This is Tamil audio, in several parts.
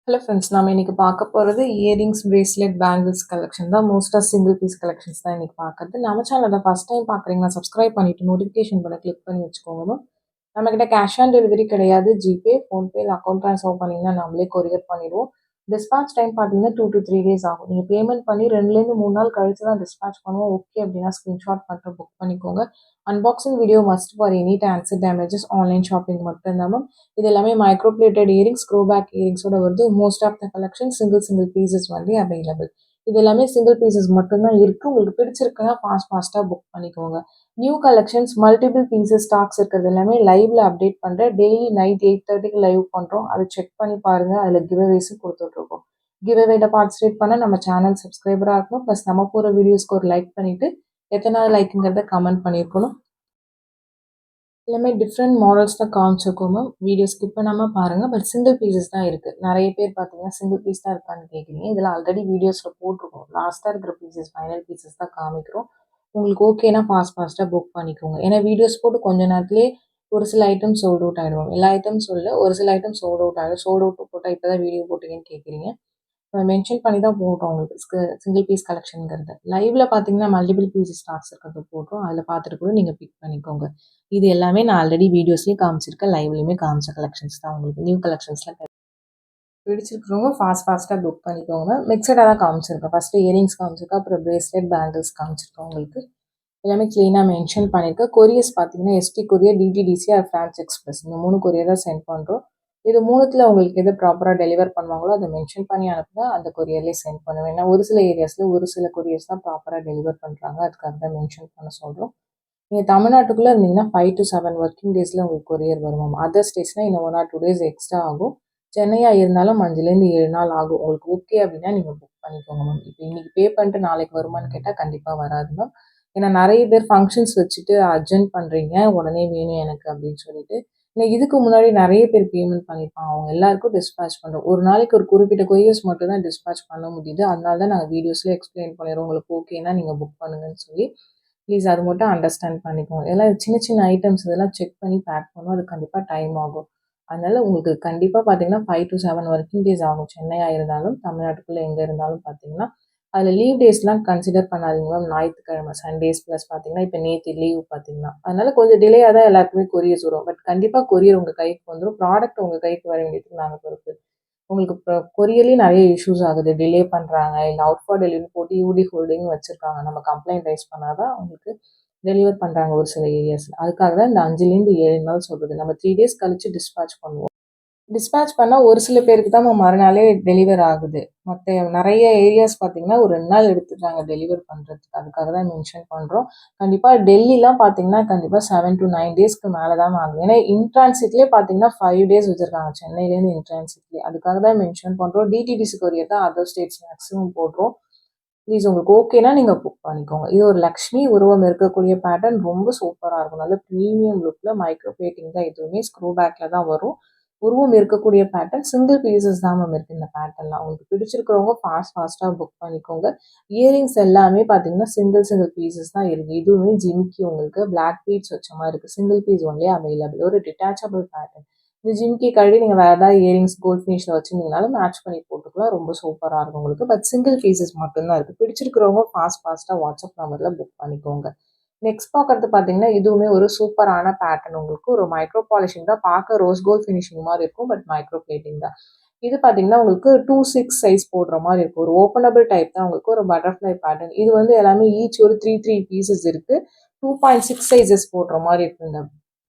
ஹலோ ஃப்ரெண்ட்ஸ், நம்ம இன்னைக்கு பார்க்க போகிறது இயரிங்ஸ், பிரேஸ்லெட், பேங்கிள்ஸ் கலெக்ஷன் தான். மோஸ்ட்டாக சிங்கிள் பீஸ் கலெக்ஷன்ஸ் தான் இன்னைக்கு பார்க்குறது. நம்ம சேனலை ஃபஸ்ட் டைம் பார்க்குறீங்கன்னா சப்ஸ்கிரைப் பண்ணிவிட்டு நோட்டிஃபிகேஷன் பண்ண கிளிக் பண்ணி வச்சுக்கோங்க. நம்மக்கிட்ட கேஷ் ஆன் டெலிவரி கிடையாது. ஜிபே, ஃபோன்பே இல்லை அக்கௌண்ட் ட்ரான்ஸ்ஃபர் பண்ணிங்கன்னா நம்மளே கொரியர் பண்ணிடுவோம். டிஸ்பேச் டைம் பார்த்தீங்கன்னா 2 to 3 டேஸ் ஆகும். நீங்கள் பேமெண்ட் பண்ணி 2லேருந்து 3 நாள் கழிச்சு தான் டிஸ்பேச் பண்ணுவோம். ஓகே அப்படின்னா ஸ்க்ரீன்ஷாட் மட்டும் புக் பண்ணிக்கோங்க. Unboxing video must for any dancer damages online shopping மட்டும் தான் மேம். இது எல்லாமே micro plated earrings, screw back இயரிங்ஸோட வருது. Most of the collection single pieces வந்து அவைலபிள். இது எல்லாமே சிங்கிள் பீசஸ் மட்டும்தான் இருக்குது. உங்களுக்கு பிடிச்சிருக்குன்னா ஃபாஸ்ட்டாக புக் பண்ணிக்கோங்க. New collections, multiple pieces stocks இருக்கிறது எல்லாமே லைவ்ல அப்டேட் பண்ணுறேன். டெய்லி நைட் 8:30க்கு லைவ் பண்ணுறோம். அதை செக் பண்ணி பாருங்கள். அதில் கிவ்அவேஸும் கொடுத்துட்ருக்கோம். கிவ்அவேல பார்ட்டிசிபேட் பண்ண நம்ம சேனல் சப்ஸ்கிரைபராக இருக்கணும். ப்ளஸ் நம்ம போகிற வீடியோஸ்க்கு ஒரு லைக் பண்ணிவிட்டு எத்தனை லைக்குங்கிறத கமெண்ட் பண்ணியிருக்கணும். எல்லாமே டிஃப்ரெண்ட் மாடல்ஸ் தான் காமிச்சிருக்கோம் மேம். வீடியோ ஸ்கிப் பண்ணாமல் பாருங்கள். பட் சிங்கிள் பீசஸ் தான் இருக்குது. நிறைய பேர் பார்த்தீங்கன்னா சிங்கிள் பீஸ் தான் இருக்கான்னு கேட்குறீங்க. இதில் ஆல்ரெடி வீடியோஸில் போட்டிருக்கோம். லாஸ்ட்டாக இருக்கிற பீசஸ், ஃபைனல் பீசஸ் தான் காமிக்கிறோம். உங்களுக்கு ஓகேனா ஃபாஸ்ட்டாக புக் பண்ணிக்கோங்க. ஏன்னா வீடியோஸ் போட்டு கொஞ்ச நேரத்துலேயே ஒரு சில ஐட்டம் சோல்ட் அவுட் ஆகிடுவோம். எல்லா ஐட்டம் சொல்ல ஒரு சில ஐட்டம் சோல்ட் அவுட் ஆகிடும். சோல்ட் அவுட் போட்டால் இப்போ தான் வீடியோ போட்டிங்கன்னு கேட்குறீங்க. மென்ஷன் பண்ணி தான் போட்டோம் உங்களுக்கு சிங்கிள் பீஸ் கலெக்ஷனுங்கிறது. லைவ்ல பார்த்தீங்கன்னா மல்டிபிள் பீசஸ் ஸ்டாக்ஸ் இருக்கிறது போட்டோம். அதில் பார்த்துட்டு கூட நீங்கள் பிக் பண்ணிக்கோங்க. இது எல்லாமே நான் ஆல்ரெடி வீடியோஸ்லேயே காமிச்சிருக்கேன். லைவ்லையுமே காமிச்ச கலெக்ஷன்ஸ் தான். உங்களுக்கு நியூ கலெக்ஷன்ஸ்லாம் பிடிச்சிருக்கிறவங்க ஃபாஸ்ட்டாக புக் பண்ணிக்கோங்க. மிக்சடாக தான் காமிச்சிருக்கேன். ஃபஸ்ட்டு இயரிங்ஸ் காமிச்சிருக்கேன், அப்புறம் பிரேஸ்லெட், பேங்கிள்ஸ் காமிச்சிருக்கேன். உங்களுக்கு எல்லாமே க்ளீனாக மென்ஷன் பண்ணியிருக்கேன். கொரியர்ஸ் பார்த்தீங்கன்னா ST courier, DTDC or Franch Express, இந்த 3 கொரியர் தான் சென்ட் பண்ணுறோம். இது 3த்தில் உங்களுக்கு எது ப்ராப்பராக டெலிவர் பண்ணுவாங்களோ அதை மென்ஷன் பண்ணி அனுப்புனா அந்த கொரியர்லேயே சென்ட் பண்ணுவேன். ஏன்னா ஒரு சில ஏரியாஸில் ஒரு சில கொரியர்ஸ் தான் ப்ராப்பராக டெலிவர் பண்ணுறாங்க. அதுக்காக தான் மென்ஷன் பண்ண சொல்கிறோம். நீங்கள் தமிழ்நாட்டுக்குள்ளே இருந்தீங்கன்னா 5 to 7 ஒர்க்கிங் டேஸில் உங்களுக்கு கொரியர் வரும். அதர் ஸ்டேட்ஸ்னால் இன்னும் 1 or 2 days எக்ஸ்ட்ரா ஆகும். சென்னையாக இருந்தாலும் 5லேருந்து 7 நாள் ஆகும். உங்களுக்கு ஓகே அப்படின்னா நீங்கள் புக் பண்ணிக்கோங்க மேம். இப்போ இன்றைக்கி பே பண்ணிட்டு நாளைக்கு வருமானு கேட்டால் கண்டிப்பாக வராது மேம். ஏன்னா நிறைய பேர் ஃபங்க்ஷன்ஸ் வச்சுட்டு அர்ஜென்ட் பண்ணுறீங்க, உடனே வேணும் எனக்கு அப்படின்னு சொல்லிட்டு. இல்லை இதுக்கு முன்னாடி நிறைய பேர் பேமெண்ட் பண்ணியிருப்பாங்க. அவங்க எல்லாருக்கும் டிஸ்பேச் பண்ணுறோம். ஒரு நாளைக்கு ஒரு குறிப்பிட்ட கொரியர்ஸ் மட்டும் தான் டிஸ்பேச் பண்ண முடியுது. அதனால தான் நாங்கள் வீடியோஸில் எக்ஸ்பிளைன் பண்ணிடுறோம். உங்களுக்கு ஓகேனா நீங்கள் புக் பண்ணுங்கன்னு சொல்லி. ப்ளீஸ் அது மட்டும் அண்டர்ஸ்டாண்ட் பண்ணிக்கோங்க. எல்லாம் சின்ன சின்ன ஐட்டம்ஸ் இதெல்லாம் செக் பண்ணி பேக் பண்ணணும். அது கண்டிப்பாக டைம் ஆகும். அதனால் உங்களுக்கு கண்டிப்பாக பார்த்தீங்கன்னா 5 to 7 ஒர்க்கிங் டேஸ் ஆகும். சென்னையாக இருந்தாலும் தமிழ்நாட்டுக்குள்ளே எங்கே இருந்தாலும் பார்த்தீங்கன்னா. அதில் லீவ் டேஸ்லாம் கன்சிடர் பண்ணாதீங்க மேம். ஞாயிற்றுக்கிழமை, சண்டேஸ் ப்ளஸ் பார்த்தீங்கன்னா இப்போ நேற்று லீவ் பார்த்தீங்கன்னா. அதனால் கொஞ்சம் டிலேயாக தான் எல்லாருக்குமே கொரியர்ஸ் வரும். பட் கண்டிப்பாக கொரியர் உங்கள் கைக்கு வந்துடும். ப்ராடக்ட் உங்கள் கைக்கு வர வேண்டியதுக்கு நாங்கள் பொறுப்பு. உங்களுக்கு இப்போ கொரியர்லேயும் நிறைய இஷ்யூஸ் ஆகுது. டிலே பண்ணுறாங்க, இல்லை அவுட் ஃபார் டெலிவரி போட்டு யூடி ஹோல்டிங் வச்சுருக்காங்க. நம்ம கம்ப்ளைண்ட் ரைஸ் பண்ணால் தான் உங்களுக்கு டெலிவர் பண்ணுறாங்க ஒரு சில ஏரியாஸில். அதுக்காக தான் இந்த 5லேருந்து 7 நாள் சொல்கிறது. நம்ம 3 days கழிச்சு டிஸ்பேச் பண்ணுவோம். டிஸ்பேச் பண்ணால் ஒரு சில பேருக்கு தான் மறுநாளே டெலிவர் ஆகுது. மற்ற நிறைய ஏரியாஸ் பார்த்தீங்கன்னா ஒரு 2 நாள் எடுத்துக்கிறாங்க டெலிவர் பண்ணுறதுக்கு. அதுக்காக தான் மென்ஷன் பண்ணுறோம். கண்டிப்பாக டெல்லிலாம் பார்த்தீங்கன்னா கண்டிப்பாக 7 to 9 டேஸ்க்கு மேலே தான் ஆகுது. ஏன்னா இன்ட்ரான்சிட்லேயே பார்த்தீங்கன்னா 5 days வச்சுருக்காங்க சென்னையிலேருந்து இன்ட்ரான்சிட்லேயே. அதுக்காக தான் மென்ஷன் பண்ணுறோம். டிடிடிசி கொரியர் தான் அதர் ஸ்டேட்ஸ் மேக்ஸிமம் போடுறோம். ப்ளீஸ் உங்களுக்கு ஓகேனா நீங்கள் புக் பண்ணிக்கோங்க. இது ஒரு லக்ஷ்மி உருவம் இருக்கக்கூடிய பேட்டர்ன். ரொம்ப சூப்பராக இருக்கும். நல்ல ப்ரீமியம் லுக்கில் மைக்ரோ பிளேட்டிங் தான். எதுவுமே ஸ்க்ரூ பேக்கில் தான் வரும். உருவம் இருக்கக்கூடிய பேட்டர்ன். சிங்கிள் பீசஸ் தான் மேம் இருக்குது இந்த பேட்டர்லாம். உங்களுக்கு பிடிச்சிருக்கிறவங்க ஃபாஸ்ட்டாக புக் பண்ணிக்கோங்க. இயரிங்ஸ் எல்லாமே பார்த்தீங்கன்னா சிங்கிள் பீசஸ் தான் இருக்குது. இதுவுமே ஜிமிக்கி உங்களுக்கு பிளாக் பீட்ஸ் வச்ச மாதிரி இருக்குது. Single piece only available. ஒரு டிட்டாச்சபிள் பேட்டர்ன். இந்த ஜிமிக்கி கழட்டி நீங்கள் வேறு ஏதாவது இயரிங்ஸ் கோல்ட் ஃபினிஷில் வச்சுருந்தீங்கனாலும் மேட்ச் பண்ணி போட்டுக்கலாம். ரொம்ப சூப்பராக இருக்கும் உங்களுக்கு. பட் சிங்கிள் பீசஸ் மட்டும்தான் இருக்குது. பிடிச்சிருக்கிறவங்க ஃபாஸ்ட்டாக வாட்ஸ்அப் நம்பரில் புக் பண்ணிக்கோங்க. நெக்ஸ்ட் பார்க்கறது பார்த்தீங்கன்னா இதுவுமே ஒரு சூப்பரான பேட்டர்ன். உங்களுக்கு ஒரு மைக்ரோ பாலிஷிங் தான். பார்க்க ரோஸ் கோல்ட் ஃபினிஷிங் மாதிரி இருக்கும். பட் மைக்ரோ பிளேட்டிங் தான். இது பார்த்தீங்கன்னா உங்களுக்கு 2-6 சைஸ் போடுற மாதிரி இருக்கும். ஒரு ஓப்பனபிள் டைப் தான். உங்களுக்கு ஒரு பட்டர்ஃப்ளை பேட்டர்ன். இது வந்து எல்லாமே ஈச் ஒரு 3 பீசஸ் இருக்குது. 2.6 சைஸஸ் போடுற மாதிரி இருக்கும். இந்த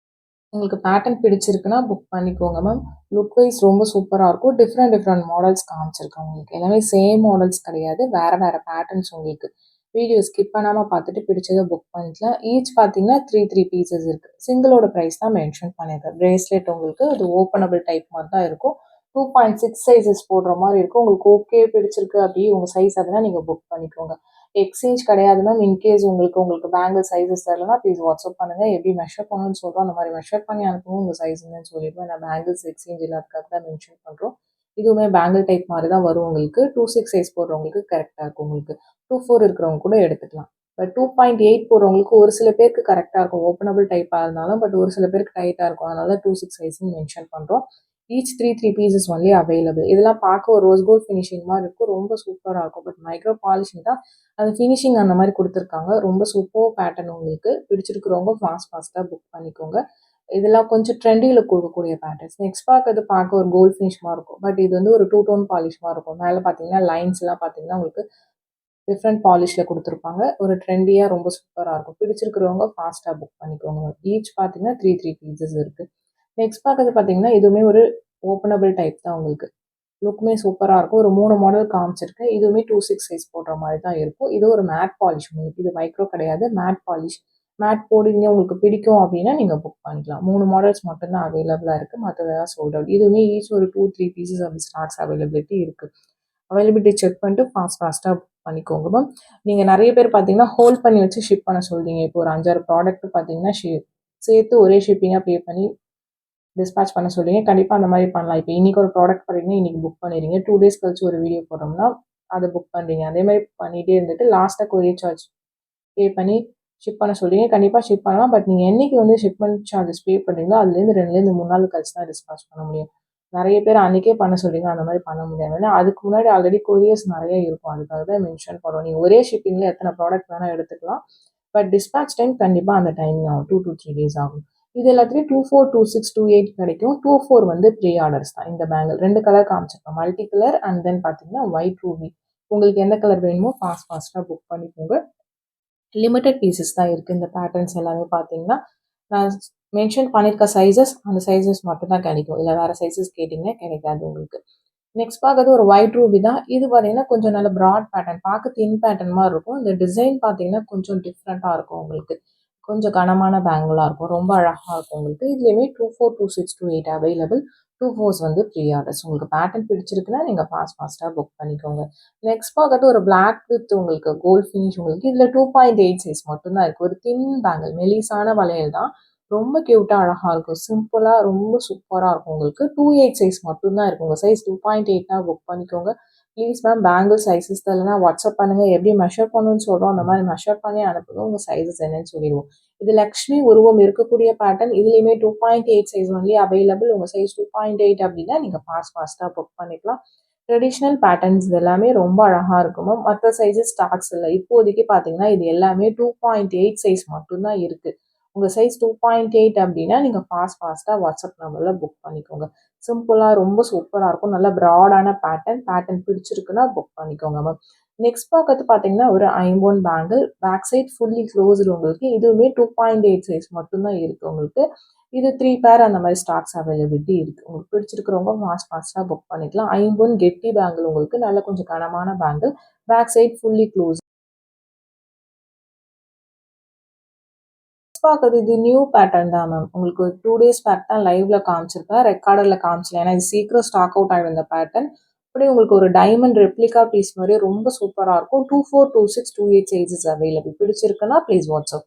உங்களுக்கு பேட்டர்ன் பிடிச்சிருக்குன்னா புக் பண்ணிக்கோங்க மேம். லுக் வைஸ் ரொம்ப சூப்பராக இருக்கும். டிஃப்ரெண்ட் மாடல்ஸ் காமிச்சிருக்கேன் உங்களுக்கு. எல்லாமே சேம் மாடல்ஸ் கிடையாது. வேறு பேட்டர்ன்ஸ் உங்களுக்கு. வீடியோ ஸ்கிப் பண்ணாமல் பார்த்துட்டு பிடிச்சதை புக் பண்ணிக்கலாம். ஈச் பார்த்தீங்கன்னா 3 பீசஸ் இருக்குது. சிங்கிளோட ப்ரைஸ் தான் மென்ஷன் பண்ணியிருக்கேன். பிரேஸ்லெட் உங்களுக்கு அது ஓப்பனபிள் டைப் மாதிரி தான் இருக்கும். 2.6 சைஸஸ் போடுற மாதிரி இருக்கும். உங்களுக்கு ஓகே பிடிச்சிருக்கு அப்படி உங்கள் சைஸ் அதுனா நீங்கள் புக் பண்ணிக்கோங்க. எக்ஸ்சேஞ்ச் கிடையாது மேம். இன்கேஸ் உங்களுக்கு பேங்கிள் சைஸஸ் தரலன்னா ப்ளீஸ் வாட்ஸ்அப் பண்ணுங்கள். எப்படி மெஷர் பண்ணணும்னு சொல்கிறோம் அந்த மாதிரி மெஷர் பண்ணி அனுப்பவும் உங்கள் சைஸ்ன்னு சொல்லிடுவேன். நான் பேங்கிள்ஸ் எக்ஸ்சேஞ்ச் இல்லாததுக்காக தான் மென்ஷன் பண்ணுறோம். இதுவுமே பேங்கிள் டைப் மாதிரி தான் வரும் உங்களுக்கு. 2.6 சைஸ் போடுறவங்களுக்கு கரெக்டாக இருக்கும். உங்களுக்கு 2.4 இருக்கிறவங்க கூட எடுத்துக்கலாம். பட் 2.8 போடுறவங்களுக்கு ஒரு சில பேருக்கு கரெக்டாக இருக்கும். ஓப்பனபிள் டைப்பாக இருந்தாலும் பட் ஒரு சில பேருக்கு டைட்டாக இருக்கும். அதனால தான் 2.6 சைஸ்ன்னு மென்ஷன் பண்ணுறோம். Each 3 pieces only available. இதெல்லாம் பார்க்க ஒரு ரோஸ் கோல்ட் ஃபினிஷிங் மாதிரி இருக்கும். ரொம்ப சூப்பராக இருக்கும். பட் மைக்ரோ பாலிஷிங் தான் அது ஃபினிஷிங் அந்த மாதிரி கொடுத்துருக்காங்க. ரொம்ப சூப்பர் பேட்டர்ன். உங்களுக்கு பிடிச்சிருக்கிறவங்க ஃபாஸ்ட்டாக புக் பண்ணிக்கோங்க. இதெல்லாம் கொஞ்சம் ட்ரெண்டியில் கொடுக்கக்கூடிய பேட்டர்ன்ஸ். நெக்ஸ்ட் பார்க்க ஒரு கோல்ட் ஃபினிஷ்மாக இருக்கும். பட் இது வந்து ஒரு 2 டோன் பாலிஷ்மாக இருக்கும். மேலே பார்த்தீங்கன்னா லைன்ஸ்லாம் பார்த்தீங்கன்னா உங்களுக்கு டிஃப்ரெண்ட் பாலிஷில் கொடுத்துருப்பாங்க. ஒரு ட்ரெண்டியாக ரொம்ப சூப்பராக இருக்கும். பிடிச்சிருக்கிறவங்க ஃபாஸ்ட்டாக புக் பண்ணிக்கோங்க. ஈச் பார்த்தீங்கன்னா 3 பீசஸ் இருக்குது. நெக்ஸ்ட் பார்த்தீங்கன்னா இதுவுமே ஒரு ஓப்பனபிள் டைப் தான். உங்களுக்கு லுக்குமே சூப்பராக இருக்கும். ஒரு 3 மாடல் காமிச்சிருக்கேன். இதுவுமே 2/6 சைஸ் போடுற மாதிரி தான் இருக்கும். இது ஒரு மேட் பாலிஷ். உங்களுக்கு இது மைக்ரோ கிடையாது, மேட் பாலிஷ். மேட் போடுவீங்க, உங்களுக்கு பிடிக்கும் அப்படின்னா நீங்கள் புக் பண்ணிக்கலாம். 3 மாடல்ஸ் மட்டும்தான் அவைலபிளாக இருக்குது. மற்றதெல்லாம் சோல்ட் அவுட். இதுவுமே ஈச் ஒரு 2-3 பீசஸ் அப்படி ஸ்டாக்ஸ் அவைலபிலிட்டி இருக்குது. அவைலபிலிட்டி செக் பண்ணிட்டு ஃபாஸ்ட்டாக புக் பண்ணிக்கோங்க மேம். நீங்கள் நிறைய பேர் பார்த்தீங்கன்னா ஹோல்ட் பண்ணி வச்சு ஷிப் பண்ண சொல்றீங்க. இப்போ ஒரு 5-6 ப்ராடக்ட் பார்த்தீங்கன்னா சேர்த்து ஒரே ஷிப்பிங்காக பே பண்ணி டிஸ்பேச் பண்ண சொல்றீங்க. கண்டிப்பாக அந்த மாதிரி பண்ணலாம். இப்போ இன்னைக்கு ஒரு ப்ராடக்ட் பண்ணுறீங்க, இன்னைக்கு புக் பண்ணிடுறீங்க. 2 டேஸ் கழிச்சு ஒரு வீடியோ போடுறோம்னா அதை புக் பண்ணுறீங்க. அதே மாதிரி பண்ணிகிட்டே இருந்துட்டு லாஸ்ட்டாக கொரியர் சார்ஜ் பே பண்ணி ஷிப் பண்ண சொல்றீங்க. கண்டிப்பாக ஷிப் பண்ணலாம். பட் நீங்கள் என்னைக்கு வந்து ஷிப்மெண்ட் சார்ஜஸ் பே பண்ணுறீங்களோ அதுலேருந்து 2லேருந்து 3 நாள் கழிச்சு தான் டிஸ்பேச் பண்ண முடியும். நிறைய பேர் அன்றைக்கே பண்ண சொல்றீங்க, அந்த மாதிரி பண்ண முடியாது. ஏன்னா அதுக்கு முன்னாடி ஆல்ரெடி கொரியர்ஸ் நிறைய இருக்கும். அதுக்காக தான் மென்ஷன் பண்ணுவோம். நீங்கள் ஒரே ஷிப்பிங்கில் எத்தனை ப்ராடக்ட் வேணால் எடுத்துக்கலாம். பட் டிஸ்பேச் டைம் கண்டிப்பாக அந்த டைம் ஆகும். 2 to 3 days ஆகும். இது எல்லாத்துலேயும் 24, 26, 28 கிடைக்கும். 24 வந்து ப்ரீ ஆர்டர்ஸ் தான். இந்த பேங்கிள் 2 கலர் காமிச்சிருக்கோம். மல்டி கலர் அண்ட் தென் பார்த்தீங்கன்னா ஒயிட் ரூபி. உங்களுக்கு எந்த கலர் வேணுமோ ஃபாஸ்ட்டாக புக் பண்ணிக்கோங்க. லிமிட்டட் பீசஸ் தான் இருக்குது. இந்த பேட்டர்ன்ஸ் எல்லாமே பார்த்தீங்கன்னா நான் மென்ஷன் பண்ணியிருக்க சைஸஸ், அந்த சைஸஸ் மட்டும் தான் கிடைக்கும். இல்லை வேறு சைஸஸ் கேட்டிங்கன்னா கிடைக்காது உங்களுக்கு. நெக்ஸ்ட் பார்க்கறது ஒரு ஒயிட் ரூபி தான். இது பார்த்தீங்கன்னா கொஞ்சம் நல்ல ப்ராட் பேட்டர்ன், பார்க்க தின் பேட்டர்ன் மாதிரி இருக்கும். இந்த டிசைன் பார்த்தீங்கன்னா கொஞ்சம் டிஃப்ரெண்ட்டாக இருக்கும். உங்களுக்கு கொஞ்சம் கனமான பேங்கிளாக இருக்கும். ரொம்ப அழகாக இருக்கும். உங்களுக்கு இதுலேயுமே 24, 26, 28 அவைலபிள். 24s வந்து ப்ரீ ஆர்டர்ஸ். உங்களுக்கு பேட்டர்ன் பிடிச்சிருக்குன்னா நீங்கள் ஃபாஸ்ட்டாக புக் பண்ணிக்கோங்க. நெக்ஸ்ட் பார்க்கறது ஒரு பிளாக் வித் உங்களுக்கு கோல்ட் ஃபினிஷ். உங்களுக்கு இதில் 2.8 சைஸ் மட்டும்தான் இருக்குது. ஒரு தின் பேங்கிள், மெலிசான வளையல் தான். ரொம்ப க்யூட்டாக அழகாக இருக்கும். சிம்பிளாக ரொம்ப சூப்பராக இருக்கும். உங்களுக்கு 2.8 சைஸ் மட்டும்தான் இருக்குது. உங்கள் சைஸ் 2.8னா புக் பண்ணிக்கோங்க. ப்ளீஸ் மேம், பேங்கிள் சைஸஸ் தெரியலனா வாட்ஸ்அப் பண்ணுங்கள். எப்படி மெஷர் பண்ணணும்னு சொல்கிறோம் அந்த மாதிரி மெஷர் பண்ணி அனுப்புங்க. உங்கள் சைஸஸ் என்னன்னு சொல்லிடுவோம். இது லக்ஷ்மி உருவம் இருக்கக்கூடிய பேட்டர்ன். இதுலேயுமே 2.8 சைஸ் ஒன்லி அவைலபிள். உங்கள் சைஸ் 2.8 அப்படின்னா நீங்கள் ஃபாஸ்ட்டாக புக் பண்ணிக்கலாம். ட்ரெடிஷ்னல் பேட்டர்ன்ஸ் இது எல்லாமே ரொம்ப அழகாக இருக்கும். மற்ற சைஸஸ் ஸ்டாக்ஸ் இல்லை. இப்போதைக்கு பார்த்தீங்கன்னா இது எல்லாமே 2.8 சைஸ் மட்டும்தான் இருக்குது. உங்கள் சைஸ் 2.8 அப்படின்னா நீங்கள் ஃபாஸ்ட்டாக வாட்ஸ்அப் நம்பரில் புக் பண்ணிக்கோங்க. சிம்பிளாக ரொம்ப சூப்பராக இருக்கும். நல்ல ப்ராடான பேட்டர்ன் பிடிச்சிருக்குன்னா புக் பண்ணிக்கோங்க மேம். நெக்ஸ்ட் பார்க்கறது பார்த்தீங்கன்னா ஒரு ஐம்பொன் bangle. Back side fully closed. உங்களுக்கு இதுவுமே 2.8 சைஸ் மட்டும்தான் இருக்குது. உங்களுக்கு இது 3 பேர் அந்த மாதிரி ஸ்டாக்ஸ் அவைலபிலிட்டி இருக்குது. உங்களுக்கு பிடிச்சிருக்கிறவங்க ஃபாஸ்ட்டாக புக் பண்ணிக்கலாம். ஐம்பொன் கெட்டி பேங்கிள். உங்களுக்கு நல்ல கொஞ்சம் கனமான bangle. Back side fully close. பார்க்குறது இது நியூ பேட்டர்ன் தான் மேம். உங்களுக்கு ஒரு 2 டேஸ் பேக் தான் லைவ்ல காமிச்சிருப்பேன். ரெக்கார்டரில் காமிச்சல. ஏன்னா இது சீக்கிரம் ஸ்டாக் அவுட் ஆகிடும் இந்த பேட்டர்ன். அப்படியே உங்களுக்கு ஒரு டைமண்ட் ரெப்ளிகா பீஸ் மாதிரியே ரொம்ப சூப்பராக இருக்கும். 24, 26, 28 சைஸஸ் அவைலபிள். பிடிச்சிருக்குன்னா ப்ளீஸ் வாட்ஸ்அப்.